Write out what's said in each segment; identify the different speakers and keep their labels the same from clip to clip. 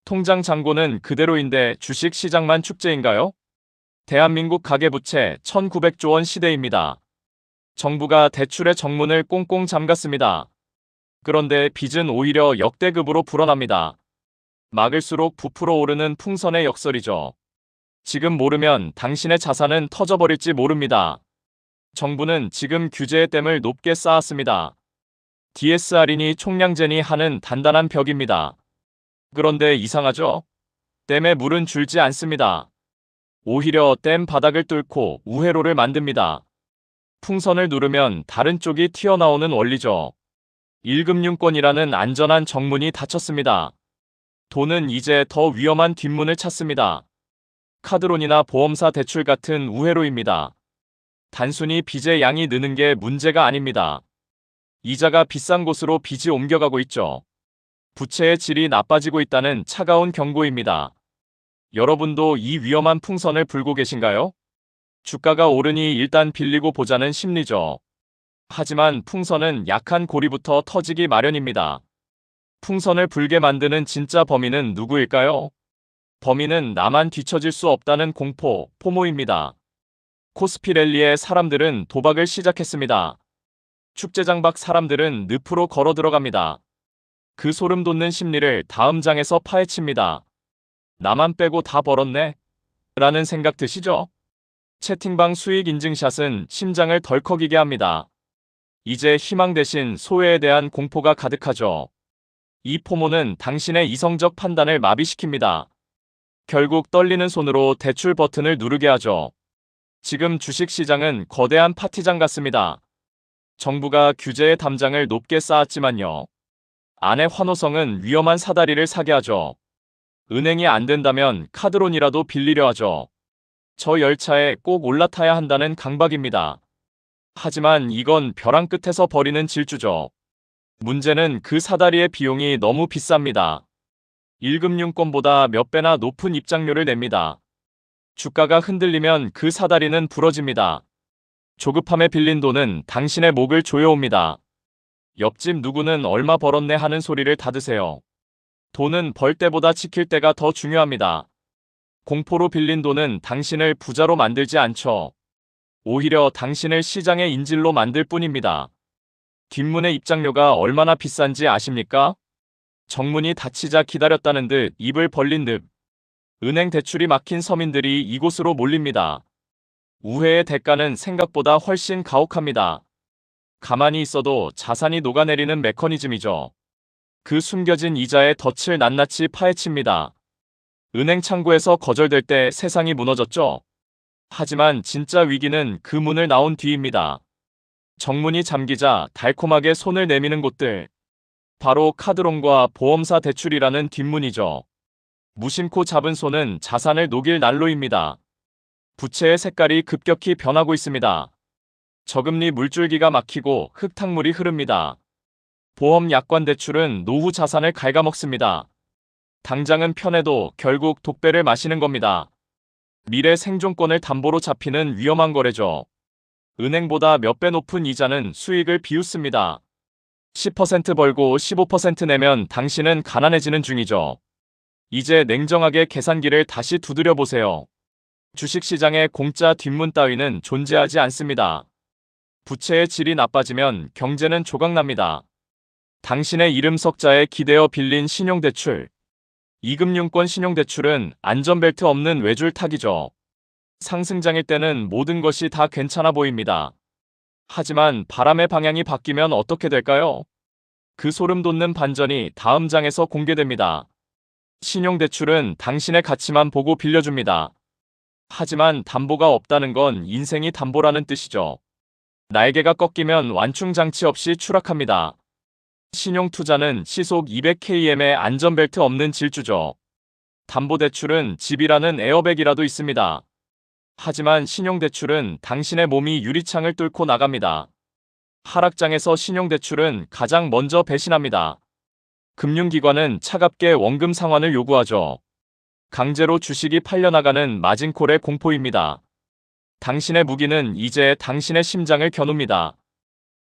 Speaker 1: 통장 잔고는 그대로인데 주식 시장만 축제인가요? 대한민국 가계부채 1900조 원 시대입니다. 정부가 대출의 정문을 꽁꽁 잠갔습니다. 그런데 빚은 오히려 역대급으로 불어납니다. 막을수록 부풀어 오르는 풍선의 역설이죠. 지금 모르면 당신의 자산은 터져버릴지 모릅니다. 정부는 지금 규제의 댐을 높게 쌓았습니다. DSR이니 총량제니 하는 단단한 벽입니다. 그런데 이상하죠? 댐에 물은 줄지 않습니다. 오히려 댐 바닥을 뚫고 우회로를 만듭니다. 풍선을 누르면 다른 쪽이 튀어나오는 원리죠. 1금융권이라는 안전한 정문이 닫혔습니다. 돈은 이제 더 위험한 뒷문을 찾습니다. 카드론이나 보험사 대출 같은 우회로입니다. 단순히 빚의 양이 느는 게 문제가 아닙니다. 이자가 비싼 곳으로 빚이 옮겨가고 있죠. 부채의 질이 나빠지고 있다는 차가운 경고입니다. 여러분도 이 위험한 풍선을 불고 계신가요? 주가가 오르니 일단 빌리고 보자는 심리죠. 하지만 풍선은 약한 고리부터 터지기 마련입니다. 풍선을 불게 만드는 진짜 범인은 누구일까요? 범인은 나만 뒤처질 수 없다는 공포, 포모입니다. 코스피랠리에 사람들은 도박을 시작했습니다. 축제장 밖 사람들은 늪으로 걸어 들어갑니다. 그 소름 돋는 심리를 다음 장에서 파헤칩니다. 나만 빼고 다 벌었네? 라는 생각 드시죠? 채팅방 수익 인증샷은 심장을 덜컥이게 합니다. 이제 희망 대신 소외에 대한 공포가 가득하죠. 이 포모는 당신의 이성적 판단을 마비시킵니다. 결국 떨리는 손으로 대출 버튼을 누르게 하죠. 지금 주식시장은 거대한 파티장 같습니다. 정부가 규제의 담장을 높게 쌓았지만요. 안의 환호성은 위험한 사다리를 사게 하죠. 은행이 안 된다면 카드론이라도 빌리려 하죠. 저 열차에 꼭 올라타야 한다는 강박입니다. 하지만 이건 벼랑 끝에서 벌이는 질주죠. 문제는 그 사다리의 비용이 너무 비쌉니다. 1금융권보다 몇 배나 높은 입장료를 냅니다. 주가가 흔들리면 그 사다리는 부러집니다. 조급함에 빌린 돈은 당신의 목을 조여옵니다. 옆집 누구는 얼마 벌었네 하는 소리를 다 드세요. 돈은 벌 때보다 지킬 때가 더 중요합니다. 공포로 빌린 돈은 당신을 부자로 만들지 않죠. 오히려 당신을 시장의 인질로 만들 뿐입니다. 뒷문의 입장료가 얼마나 비싼지 아십니까? 정문이 닫히자 기다렸다는 듯 입을 벌린 듯 은행 대출이 막힌 서민들이 이곳으로 몰립니다. 우회의 대가는 생각보다 훨씬 가혹합니다. 가만히 있어도 자산이 녹아내리는 메커니즘이죠. 그 숨겨진 이자의 덫을 낱낱이 파헤칩니다. 은행 창구에서 거절될 때 세상이 무너졌죠. 하지만 진짜 위기는 그 문을 나온 뒤입니다. 정문이 잠기자 달콤하게 손을 내미는 곳들. 바로 카드론과 보험사 대출이라는 뒷문이죠. 무심코 잡은 손은 자산을 녹일 난로입니다. 부채의 색깔이 급격히 변하고 있습니다. 저금리 물줄기가 막히고 흙탕물이 흐릅니다. 보험 약관 대출은 노후 자산을 갉아먹습니다. 당장은 편해도 결국 독배를 마시는 겁니다. 미래 생존권을 담보로 잡히는 위험한 거래죠. 은행보다 몇 배 높은 이자는 수익을 비웃습니다. 10% 벌고 15% 내면 당신은 가난해지는 중이죠. 이제 냉정하게 계산기를 다시 두드려 보세요. 주식시장에 공짜 뒷문 따위는 존재하지 않습니다. 부채의 질이 나빠지면 경제는 조각납니다. 당신의 이름 석자에 기대어 빌린 신용대출. 2금융권 신용대출은 안전벨트 없는 외줄타기죠. 상승장일 때는 모든 것이 다 괜찮아 보입니다. 하지만 바람의 방향이 바뀌면 어떻게 될까요? 그 소름 돋는 반전이 다음 장에서 공개됩니다. 신용대출은 당신의 가치만 보고 빌려줍니다. 하지만 담보가 없다는 건 인생이 담보라는 뜻이죠. 날개가 꺾이면 완충장치 없이 추락합니다. 신용투자는 시속 200km의 안전벨트 없는 질주죠. 담보대출은 집이라는 에어백이라도 있습니다. 하지만 신용대출은 당신의 몸이 유리창을 뚫고 나갑니다. 하락장에서 신용대출은 가장 먼저 배신합니다. 금융기관은 차갑게 원금 상환을 요구하죠. 강제로 주식이 팔려나가는 마진콜의 공포입니다. 당신의 무기는 이제 당신의 심장을 겨눕니다.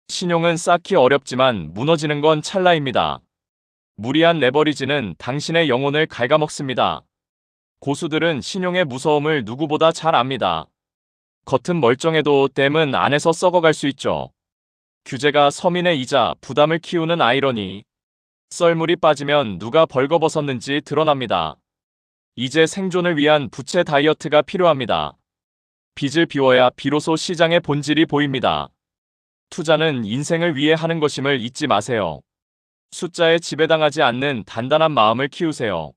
Speaker 1: 신용은 쌓기 어렵지만 무너지는 건 찰나입니다. 무리한 레버리지는 당신의 영혼을 갉아먹습니다. 고수들은 신용의 무서움을 누구보다 잘 압니다. 겉은 멀쩡해도 댐은 안에서 썩어갈 수 있죠. 규제가 서민의 이자 부담을 키우는 아이러니. 썰물이 빠지면 누가 벌거벗었는지 드러납니다. 이제 생존을 위한 부채 다이어트가 필요합니다. 빚을 비워야 비로소 시장의 본질이 보입니다. 투자는 인생을 위해 하는 것임을 잊지 마세요. 숫자에 지배당하지 않는 단단한 마음을 키우세요.